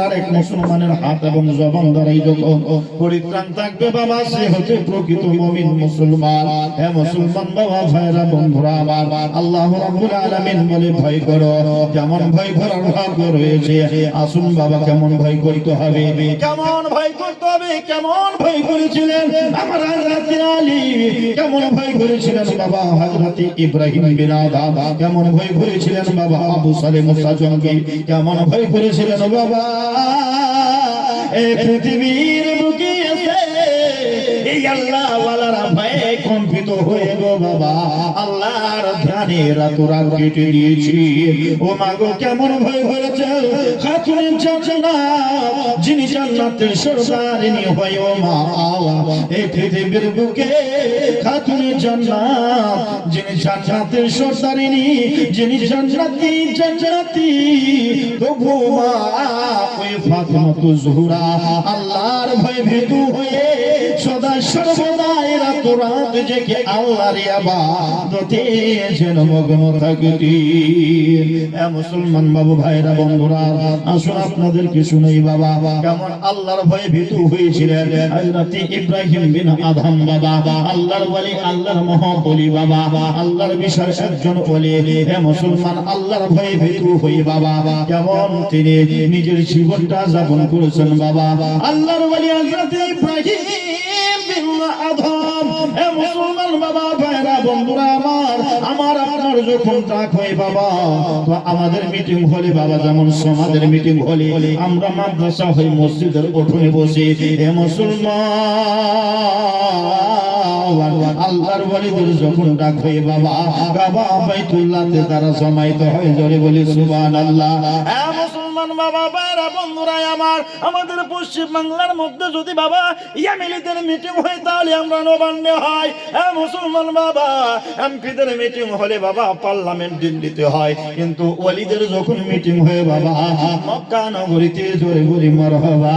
আরেক মুসলমানের হাত এবং জবান দ্বারাই যখন পরিত্রাণ থাকবে বাবা, সে হচ্ছে প্রকৃত মুমিন মুসলমান। হে মুসলমান বাবা, ভাইরা, বন্ধুরা আমার, আল্লাহ রাব্বুল আলামিন বলে ভয় করো। যেমন ভয় করার ভাগ্য রয়েছে, আসুন বাবা কেমন ভয় করতে হবে, কেমন ভয় করতে হবে, কেমন ভয় করেছিলেন আমার হযরত আলী, কেমন ভয় করেছিলেন বাবা হযরত ইব্রাহিম বিন আদম, কেমন ভয় করেছিলেন বাবা আবু সালেহ মুসা জঙ্গি, কেমন ভয় করেছিলেন বাবা এই পৃথিবীর বুকে এসে এই আল্লাহ ওয়ালারা ভয়ে কম্পিত হয়ে গো বাবা আল্লাহর ধ্যানে রাত রাত কেটে দিয়েছি। ও মা গো, কেমন ভয় করেছে খাতুনে জান্নাত, যিনি জান্নাতের সরদারিনী হয়। ও মা, এই পৃথিবীর বুকে খাতুনে জান্নাত, যিনি জান্নাতের সরদারিনী, যিনি জান্নাতি জান্নাতি, তবু মা ওই ফাতেমা জোহরা আল্লাহর ভয়ে ভীতু হয়ে সদা সর্বদা রাত রাত জেগে আল্লাহর ইবাদতে যেন মগ্ন থাকতি। এ মুসলমান বাবু, ভাইরা, বন্ধুরা, আসুন আপনাদেরকে শুনাই বাবা কেমন আল্লাহর ভয়ে ভীতু হয়েছিলেন হযরত ইব্রাহিম বিন আদম বাবা, আল্লাহর ওলি, আল্লাহর মহাবলি বাবা, আল্লাহর বিশাল একজন ওলি। হে মুসলমান, আল্লাহর ভয়ে ভীতু হয়ে বাবা কেমন তিনি নিজের জীবনটা যাপন করেছেন বাবা আল্লাহর ওলি হযরত ইব্রাহিম বিন আদম। হে মুসলমান বাবা, ভাইরা, বন্ধুরা আমার, আমার আপনার যখন ডাক হয় বাবা, তো আমাদের মিটিং হলে বাবা, যেমন সমাজের মিটিং হলে আমরা মাদ্রাসা হই মসজিদের উঠোনে বসে, হে মুসলমান আল্লাহর ওলিদের যখন ডাক হয় বাবা কাবা বাইতুল্লাহতে তারা জমায়েত হয়, জোরে বলি সুবহানাল্লাহ। হে মুসলমান বাবা, ভাইরা, বন্ধুরা আমার, আমাদের পশ্চিম বাংলার মধ্যে যদি বাবা ইয়ামিলিদের মিটিং হয় তাহলে আমরা নবান্নে হয়। হে মুসলমান বাবা, এমপিদের মিটিং হলে বাবা পার্লামেন্ট দিল্লিতে হয়, কিন্তু ওলিদের যখন মিটিং হয় বাবা মক্কা নগরীতে, জোরে বলি মারহাবা।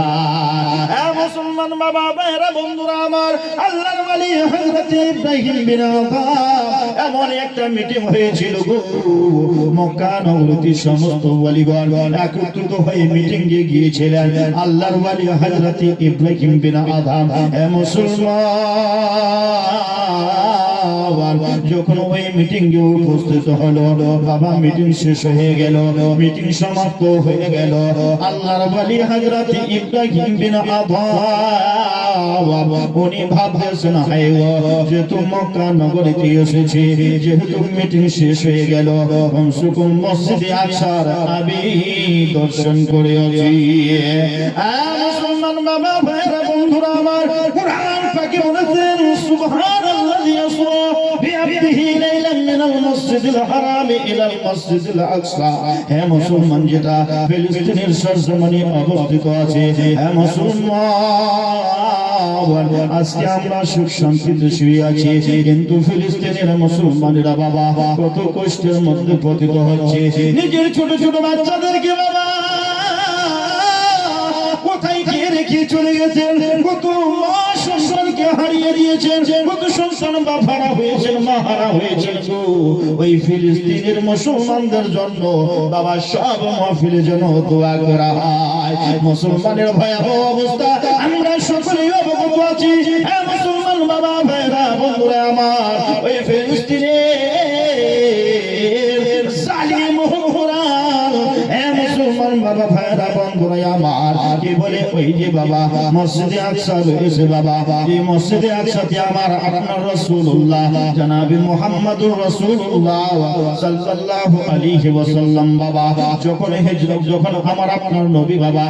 হে মুসলমান বাবা, ভাইরা, বন্ধুরা আমার, আল্লাহর ওলি হযরত ইব্রাহিম বিন আদম এমন একটা মিটিং হয়েছিল গো, মক্কা নগরীতে সমস্ত ওলিগণ একত্রিত হয়ে মিটিং এ গিয়েছিলেন আল্লাহর ওলি হযরত ইব্রাহিম বিন আদম। হে মুসলমান, যখন ওই মিটিং এ উপস্থিত হলো বাবা, মিটিং শেষ হয়ে গেল, মিটিং সমাপ্ত হয়ে গেল, আল্লাহর ওলি হযরত ইব্রাহিম বিন আদম উনি ভাবতেছেন যেহেতু মক্কা নগরীতে এসেছে, যেহেতু মিটিং শেষ হয়ে গেল, কমসুকম মসজিদে আকসার আমি দর্শন করে আসি। মুসলমান বাবা, ভাইরা, বন্ধুরা আমার, কুরআন পাকে বলেছেন সুবহানাল্লাযী ইয়াসরা বিআবদিহি লাইলান মিনাল মসজিদিল হারামি ইলাল মসজিদিল আকসা। হে মুসলমান, যেটা ফিলিস্তিনের সরজমিনে অবস্থিত আছে, হে মুসলমান, আজকে আমরা সুখ শান্তিতে শুয়ে আছি, কিন্তু ফিলিস্তিনের মুসলমানেরা বাবা কত কষ্টের মধ্যে পতিত হচ্ছে। নিজের ছোট ছোট বাচ্চাদেরকে বাবা কোথায় গিয়ে রেখে চলে গেছেন, কত মা সন্তানকে হারিয়ে দিয়েছেন, কত সন্তান বাবারা হয়েছেন, মাহারা হয়েছেন। ওই ফিলিস্তিনের মুসলমানদের জন্য বাবা সব মাহফিলে যেন দোয়া করা হয়। মুসলমানের ভয়াবহ অবস্থা আমরা সকলেই অবগত আছি। হে মুসলমান বাবা, ভাইরা, বন্ধুরা আমার, ওই ফিলিস্তিনের জালিম হুকুমরান, হে মুসলমান বাবা, ভাইরা, বন্ধুরা আমার, কি বলে ওই যে বাবা মসজিদে আকসা রয়েছে বাবা, এই মসজিদে আকসাতে আমার আপনার রাসূলুল্লাহ জনাবে মুহাম্মদুর রাসূলুল্লাহ সাল্লাল্লাহু আলাইহি ওয়াসাল্লাম বাবা যখন হিজরত, যখন আমার আপনার নবী বাবা